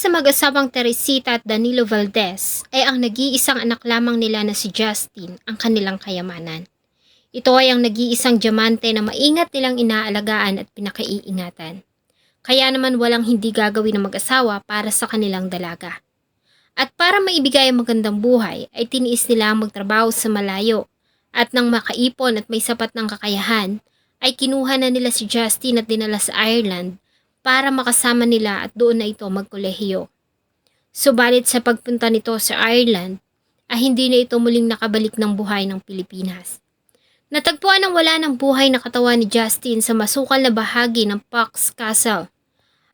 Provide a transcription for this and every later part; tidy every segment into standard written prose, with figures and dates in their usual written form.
sa mag-asawang Teresita at Danilo Valdez ay ang nag-iisang anak lamang nila na si Justin ang kanilang kayamanan. Ito ay ang nag-iisang diamante na maingat nilang inaalagaan at pinakaiingatan. Kaya naman walang hindi gagawin ng mag-asawa para sa kanilang dalaga. At para maibigay ang magandang buhay ay tiniis nila ang magtrabaho sa malayo at nang makaipon at may sapat ng kakayahan ay kinuha na nila si Justin at dinala sa Ireland para makasama nila at doon na ito magkolehiyo. Subalit sa pagpunta nito sa Ireland ay hindi na ito muling nakabalik ng buhay ng Pilipinas. Natagpuan ang wala ng buhay na katawan ni Justin sa masukal na bahagi ng Fox Castle.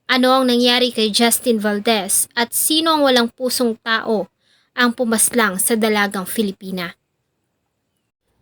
Ano ang nangyari kay Justin Valdez at sino ang walang pusong tao ang pumaslang sa dalagang Filipina?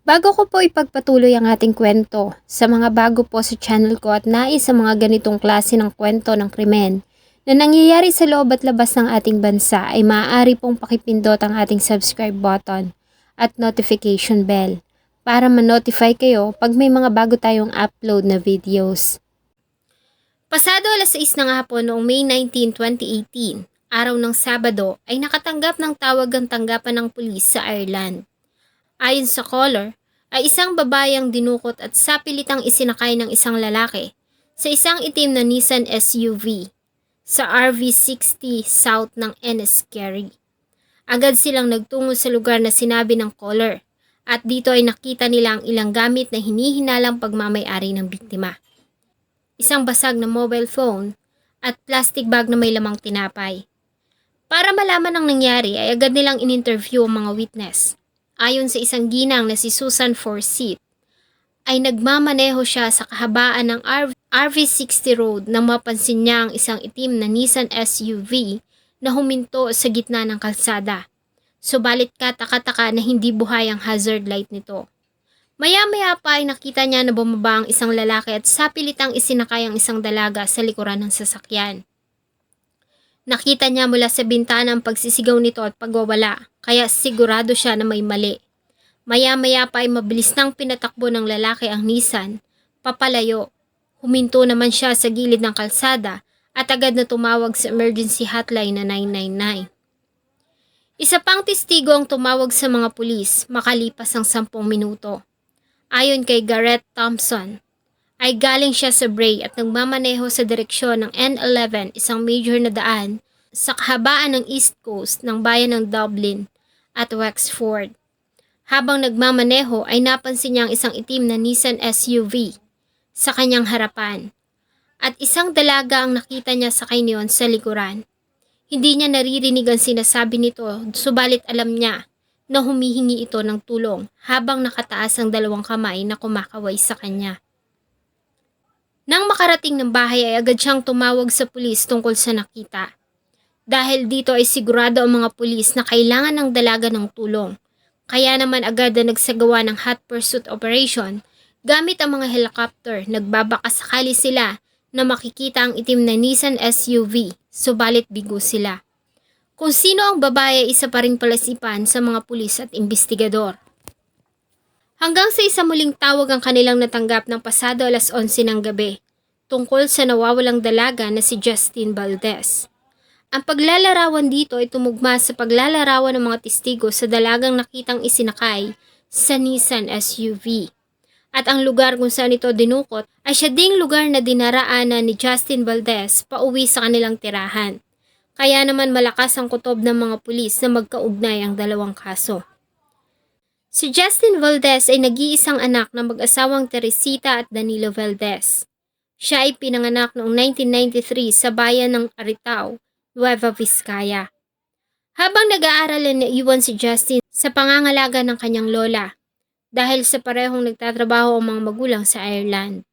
Bago ko po ipagpatuloy ang ating kwento, sa mga bago po sa channel ko at nais sa mga ganitong klase ng kwento ng krimen na nangyayari sa loob at labas ng ating bansa ay maaari pong pakipindot ang ating subscribe button at notification bell para ma-notify kayo pag may mga bago tayong upload na videos. Pasado alas 6 ng hapon noong May 19, 2018, araw ng Sabado ay nakatanggap ng tawag ang tanggapan ng pulis sa Ireland. Ayon sa caller, ay isang babayang dinukot at sapilitang isinakay ng isang lalaki sa isang itim na Nissan SUV sa RV60 south ng Enniskerry. Agad silang nagtungo sa lugar na sinabi ng caller at dito ay nakita nila ang ilang gamit na hinihinalang pagmamay-ari ng biktima. Isang basag na mobile phone at plastic bag na may lamang tinapay. Para malaman ang nangyari ay agad nilang in-interview ang mga witness. Ayon sa isang ginang na si Susan Forsyth, ay nagmamaneho siya sa kahabaan ng RV60 road nang mapansin niya ang isang itim na Nissan SUV na huminto sa gitna ng kalsada. Subalit kataka-taka na hindi buhay ang hazard light nito. Maya-maya pa ay nakita niya na bumaba ang isang lalaki at sapilitang isinakay ang isang dalaga sa likuran ng sasakyan. Nakita niya mula sa bintana ang pagsisigaw nito at pagwawala, kaya sigurado siya na may mali. Maya-maya pa ay mabilis nang pinatakbo ng lalaki ang Nissan, papalayo. Huminto naman siya sa gilid ng kalsada at agad na tumawag sa emergency hotline na 999. Isa pang testigo ang tumawag sa mga pulis makalipas ang 10 minuto. Ayon kay Garrett Thompson, ay galing siya sa Bray at nagmamaneho sa direksyon ng N11, isang major na daan sa kahabaan ng East Coast ng bayan ng Dublin at Wexford. Habang nagmamaneho ay napansin niya ang isang itim na Nissan SUV sa kanyang harapan at isang dalaga ang nakita niya sa niyon sa likuran. Hindi niya naririnig ang sinasabi nito, subalit alam niya na humihingi ito ng tulong habang nakataas ang dalawang kamay na kumakaway sa kanya. Nang makarating ng bahay ay agad siyang tumawag sa pulis tungkol sa nakita. Dahil dito ay sigurado ang mga pulis na kailangan ng dalaga ng tulong. Kaya naman agad na nagsagawa ng hot pursuit operation gamit ang mga helicopter. Nagbabakasakali sila na makikita ang itim na Nissan SUV, subalit bigo sila. Kung sino ang babae ay isa pa ring palasipan sa mga pulis at investigador. Hanggang sa isa muling tawag ang kanilang natanggap ng pasado alas 11 ng gabi tungkol sa nawawalang dalaga na si Justin Valdez. Ang paglalarawan dito ay tumugma sa paglalarawan ng mga testigo sa dalagang nakitang isinakay sa Nissan SUV. At ang lugar kung saan ito dinukot ay siya ding lugar na dinaraanan ni Justin Valdez pauwi sa kanilang tirahan. Kaya naman malakas ang kutob ng mga pulis na magkaugnay ang dalawang kaso. Si Justin Valdez ay nag-iisang anak ng mag-asawang Teresita at Danilo Valdez. Siya ay pinanganak noong 1993 sa bayan ng Aritao, Nueva Vizcaya. Habang nag-aaral ay naiwan si Justin sa pangangalaga ng kanyang lola dahil sa parehong nagtatrabaho ang mga magulang sa Ireland.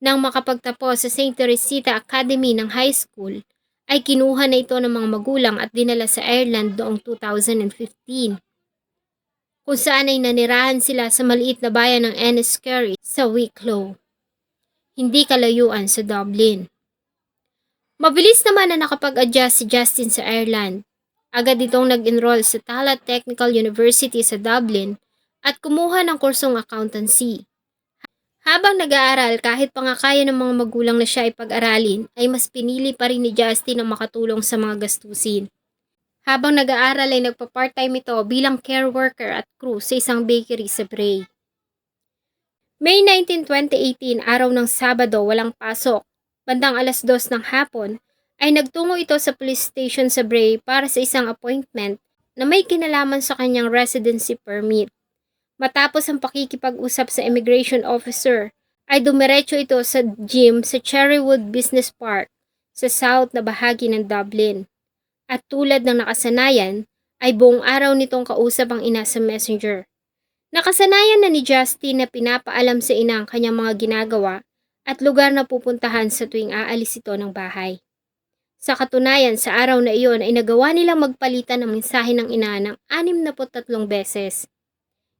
Nang makapagtapos sa St. Teresita Academy ng high school, ay kinuha na ito ng mga magulang at dinala sa Ireland noong 2015. Kung saan ay nanirahan sila sa maliit na bayan ng Enniskerry sa Wicklow, hindi kalayuan sa Dublin. Mabilis naman na nakapag-adjust si Justin sa Ireland. Agad itong nag-enroll sa Tallaght Technical University sa Dublin at kumuha ng kursong accountancy. Habang nag-aaral, kahit pa nga kaya ng mga magulang na siya ay pag-aralin, ay mas pinili pa rin ni Justin na makatulong sa mga gastusin. Habang nag-aaral ay nagpa-part-time ito bilang care worker at crew sa isang bakery sa Bray. May 19, 2018, araw ng Sabado, walang pasok. Bandang 2:00 ng hapon, ay nagtungo ito sa police station sa Bray para sa isang appointment na may kinalaman sa kanyang residency permit. Matapos ang pakikipag-usap sa immigration officer, ay dumiretso ito sa gym sa Cherrywood Business Park sa south na bahagi ng Dublin. At tulad ng nakasanayan, ay buong araw nitong kausap ang ina sa messenger. Nakasanayan na ni Justin na pinapaalam sa ina ang kanyang mga ginagawa at lugar na pupuntahan sa tuwing aalis ito ng bahay. Sa katunayan, sa araw na iyon ay nagawa nilang magpalitan ng mensahe ng ina ng 63 beses.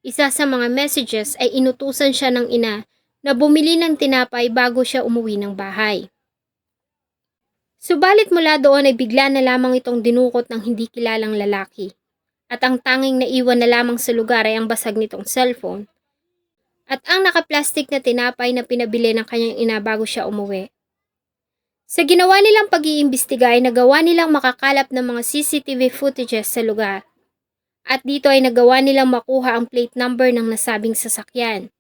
Isa sa mga messages ay inutusan siya ng ina na bumili ng tinapay bago siya umuwi ng bahay. Subalit mula doon ay bigla na lamang itong dinukot ng hindi kilalang lalaki. At ang tanging naiwan na lamang sa lugar ay ang basag nitong cellphone at ang nakaplastik na tinapay na pinabili ng kanyang ina bago siya umuwi. Sa ginawa nilang pag-iimbestiga ay nagawa nilang makakalap ng mga CCTV footages sa lugar. At dito ay nagawa nilang makuha ang plate number ng nasabing sasakyan.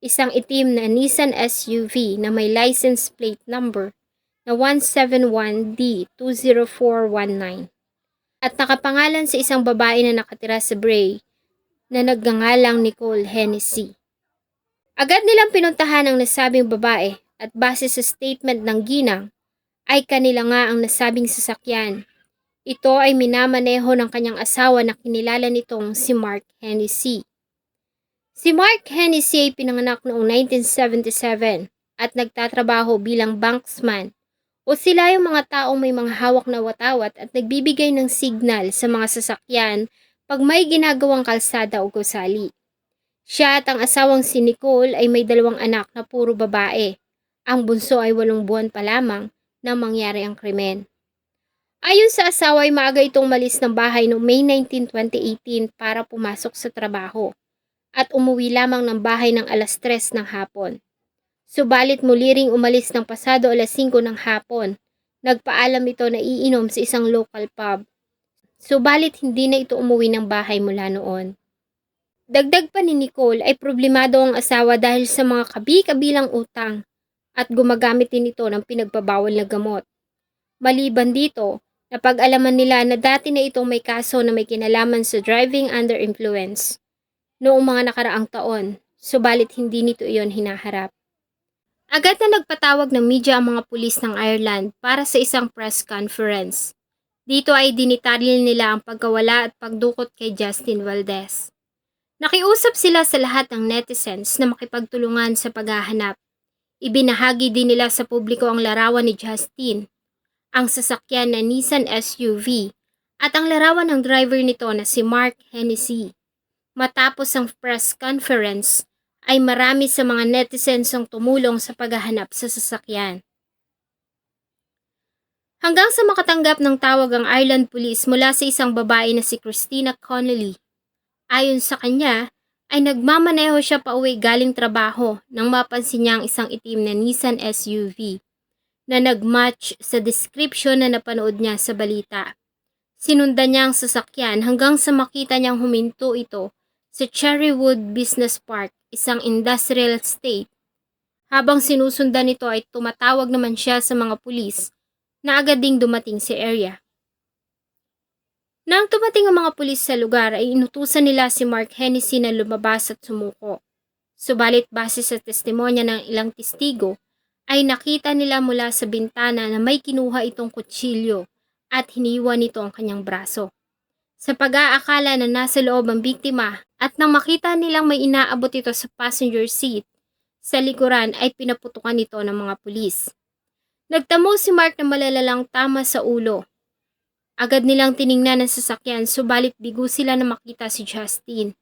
Isang itim na Nissan SUV na may license plate number na 171D20419 at nakapangalan sa isang babae na nakatira sa Bray na nagngangalang Nicole Hennessy. Agad nilang pinuntahan ang nasabing babae at base sa statement ng ginang ay kanila nga ang nasabing sasakyan. Ito ay minamaneho ng kanyang asawa na kinilala nitong si Mark Hennessy. Si Mark Hennessy ay pinanganak noong 1977 at nagtatrabaho bilang banksman o sila yung mga taong may mga hawak na watawat at nagbibigay ng signal sa mga sasakyan pag may ginagawang kalsada o gusali. Siya at ang asawang si Nicole ay may 2 anak na puro babae. Ang bunso ay 8 buwan pa lamang nang mangyari ang krimen. Ayon sa asawa ay maaga itong malis ng bahay noong May 19, 2018 para pumasok sa trabaho at umuwi lamang ng bahay ng 3:00 ng hapon. Subalit muli ring umalis ng pasado 5:00 ng hapon. Nagpaalam ito na iinom sa isang local pub. Subalit hindi na ito umuwi ng bahay mula noon. Dagdag pa ni Nicole ay problemado ang asawa dahil sa mga kabi-kabilang utang at gumagamit din ito ng pinagbabawal na gamot. Maliban dito, napag-alaman nila na dati na itong may kaso na may kinalaman sa driving under influence noong mga nakaraang taon, subalit hindi nito iyon hinaharap. Agad na nagpatawag ng media ang mga pulis ng Ireland para sa isang press conference. Dito ay dinitalye nila ang pagkawala at pagdukot kay Justin Valdez. Nakiusap sila sa lahat ng netizens na makipagtulungan sa paghahanap. Ibinahagi din nila sa publiko ang larawan ni Justin, ang sasakyan na Nissan SUV, at ang larawan ng driver nito na si Mark Hennessy. Matapos ang press conference, ay marami sa mga netizens ang tumulong sa paghahanap sa sasakyan. Hanggang sa makatanggap ng tawag ang Ireland Police mula sa isang babae na si Christina Connolly. Ayon sa kanya, ay nagmamaneho siya pauwi galing trabaho nang mapansin niya ang isang itim na Nissan SUV na nagmatch sa description na napanood niya sa balita. Sinundan niya ang sasakyan hanggang sa makita niyang huminto ito sa Cherrywood Business Park, isang industrial estate. Habang sinusundan nito ay tumatawag naman siya sa mga pulis na agad ding dumating sa area. Nang tumating ang mga pulis sa lugar ay inutusan nila si Mark Hennessy na lumabas at sumuko. Subalit base sa testimonya ng ilang testigo, ay nakita nila mula sa bintana na may kinuha itong kutsilyo at hiniwa nito ang kanyang braso. Sa pag-aakala na nasa loob ang biktima at nang makita nilang may inaabot ito sa passenger seat, sa likuran ay pinaputukan ito ng mga pulis. Nagtamo si Mark na malalalang tama sa ulo. Agad nilang tiningnan ang sasakyan subalit bigo sila na makita si Justin.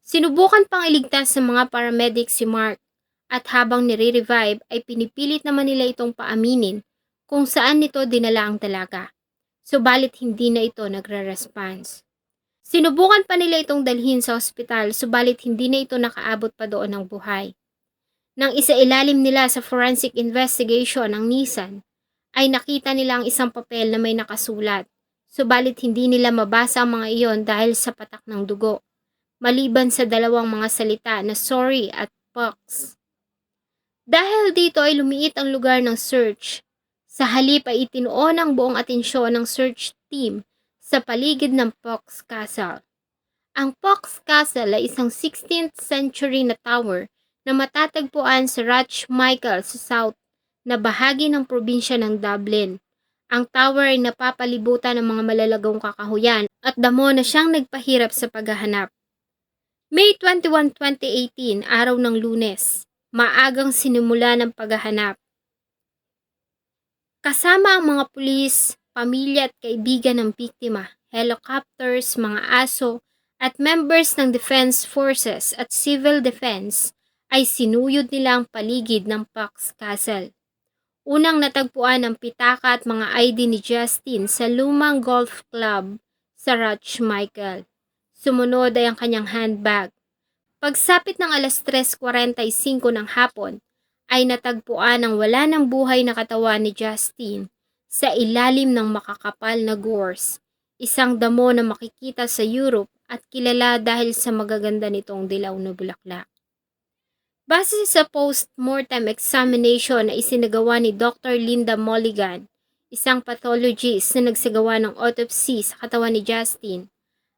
Sinubukan pang iligtas sa mga paramedic si Mark at habang nire-revive ay pinipilit naman nila itong paaminin kung saan nito dinala ang dalaga. Subalit hindi na ito nagre-response. Sinubukan pa nila itong dalhin sa ospital subalit hindi na ito nakaabot pa doon ng buhay. Nang isailalim nila sa forensic investigation ng Nissan, ay nakita nila ang isang papel na may nakasulat. Subalit hindi nila mabasa ang mga iyon dahil sa patak ng dugo, maliban sa dalawang mga salita na sorry at pox. Dahil dito ay lumiit ang lugar ng search. Sa halip ay itinuon ang buong atensyon ng search team sa paligid ng Pox Castle. Ang Pox Castle ay isang 16th century na tower na matatagpuan sa Michael sa south na bahagi ng probinsya ng Dublin. Ang tower ay napapalibutan ng mga malalagong kakahuyan at damo na siyang nagpahirap sa paghahanap. May 21, 2018, araw ng Lunes, maagang sinimula ng paghahanap. Kasama ang mga pulis, pamilya at kaibigan ng biktima, helicopters, mga aso, at members ng defense forces at civil defense ay sinuyod nila ang paligid ng Pox Castle. Unang natagpuan ang pitaka at mga ID ni Justin sa lumang golf club sa Michael. Sumunod ay ang kanyang handbag. Pagsapit ng alas 3:45 ng hapon, ay natagpuan ang wala ng buhay na katawan ni Justin sa ilalim ng makakapal na gorse, isang damo na makikita sa Europe at kilala dahil sa magaganda nitong dilaw na bulaklak. Base sa post-mortem examination na isinagawa ni Dr. Linda Mulligan, isang pathologist na nagsagawa ng autopsy sa katawan ni Justin,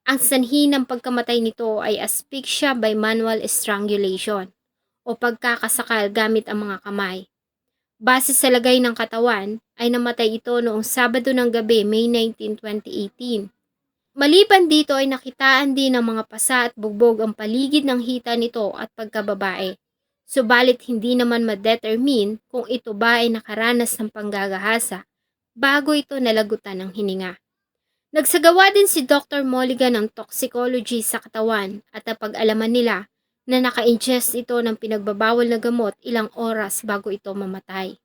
ang sanhi ng pagkamatay nito ay asphyxia by manual strangulation o pagkakasakal gamit ang mga kamay. Base sa lagay ng katawan, ay namatay ito noong Sabado ng gabi, May 19, 2018. Maliban dito ay nakitaan din ng mga pasa at bugbog ang paligid ng hita nito at pagkababae. Subalit hindi naman ma-determine kung ito ba ay nakaranas ng panggagahasa bago ito nalagutan ng hininga. Nagsagawa din si Dr. Mulligan ng toxicology sa katawan at napag-alaman nila na naka-ingest ito ng pinagbabawal na gamot ilang oras bago ito mamatay.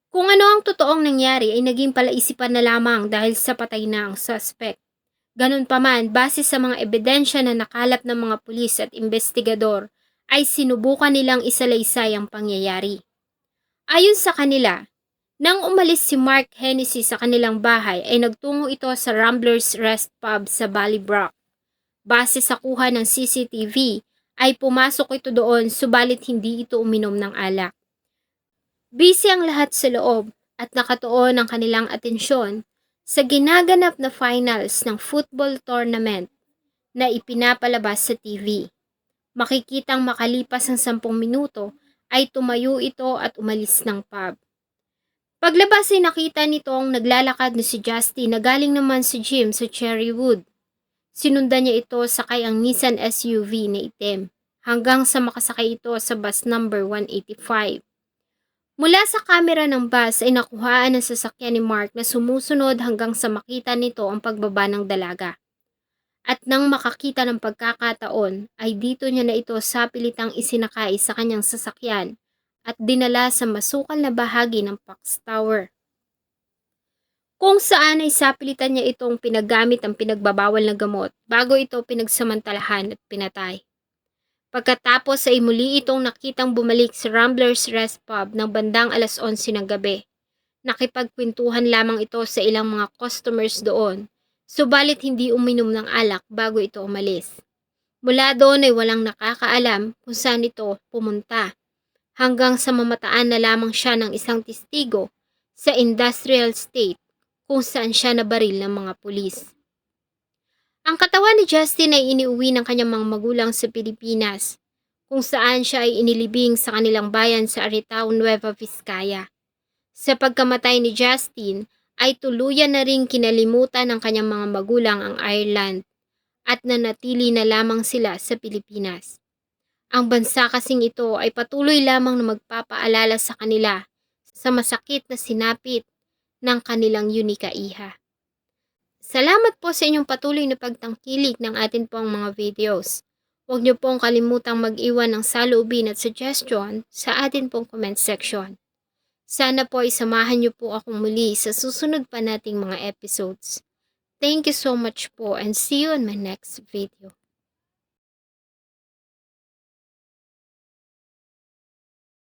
Kung ano ang totoong nangyari ay naging palaisipan na lamang dahil sa patay na ang suspect. Ganun pa man, base sa mga ebidensya na nakalap ng mga pulis at investigador, ay sinubukan nilang isalaysay ang pangyayari. Ayon sa kanila, nang umalis si Mark Hennessy sa kanilang bahay ay nagtungo ito sa Ramblers Rest Pub sa Ballybrook. Base sa kuha ng CCTV, ay pumasok ito doon subalit hindi ito uminom ng alak. Busy ang lahat sa loob at nakatuon ang kanilang atensyon sa ginaganap na finals ng football tournament na ipinapalabas sa TV. Makikitang makalipas ang 10 minuto ay tumayo ito at umalis ng pub. Paglabas ay nakita nitong naglalakad na si Justin na galing naman sa gym sa Cherrywood. Sinundan niya ito sakay ang Nissan SUV na itim hanggang sa makasakay ito sa bus number 185. Mula sa kamera ng bus ay nakuhaan ang sasakyan ni Mark na sumusunod hanggang sa makita nito ang pagbaba ng dalaga. At nang makakita ng pagkakataon ay dito niya na ito sapilitang isinakay sa kanyang sasakyan at dinala sa masukal na bahagi ng Pox Tower, kung saan ay sapilitan niya itong pinagamit ang pinagbabawal na gamot bago ito pinagsamantalahan at pinatay. Pagkatapos ay muli itong nakitang bumalik sa Ramblers Rest Pub ng bandang alas 11 ng gabi. Nakipagkwentuhan lamang ito sa ilang mga customers doon, subalit hindi uminom ng alak bago ito umalis. Mula doon ay walang nakakaalam kung saan ito pumunta, hanggang sa mamataan na lamang siya ng isang testigo sa industrial state kung saan siya nabaril ng mga pulis. Ang katawan ni Justin ay iniuwi ng kanyang mga magulang sa Pilipinas, kung saan siya ay inilibing sa kanilang bayan sa Aritao, Nueva Vizcaya. Sa pagkamatay ni Justin, ay tuluyan na ring kinalimutan ng kanyang mga magulang ang Ireland at nanatili na lamang sila sa Pilipinas. Ang bansa kasing ito ay patuloy lamang na magpapaalala sa kanila sa masakit na sinapit ng kanilang yunika iha. Salamat po sa inyong patuloy na pagtangkilik ng atin pong mga videos. Huwag niyo pong kalimutang mag-iwan ng saloobin at suggestion sa atin pong comment section. Sana po ay samahan niyo po akong muli sa susunod pa nating mga episodes. Thank you so much po and see you in my next video.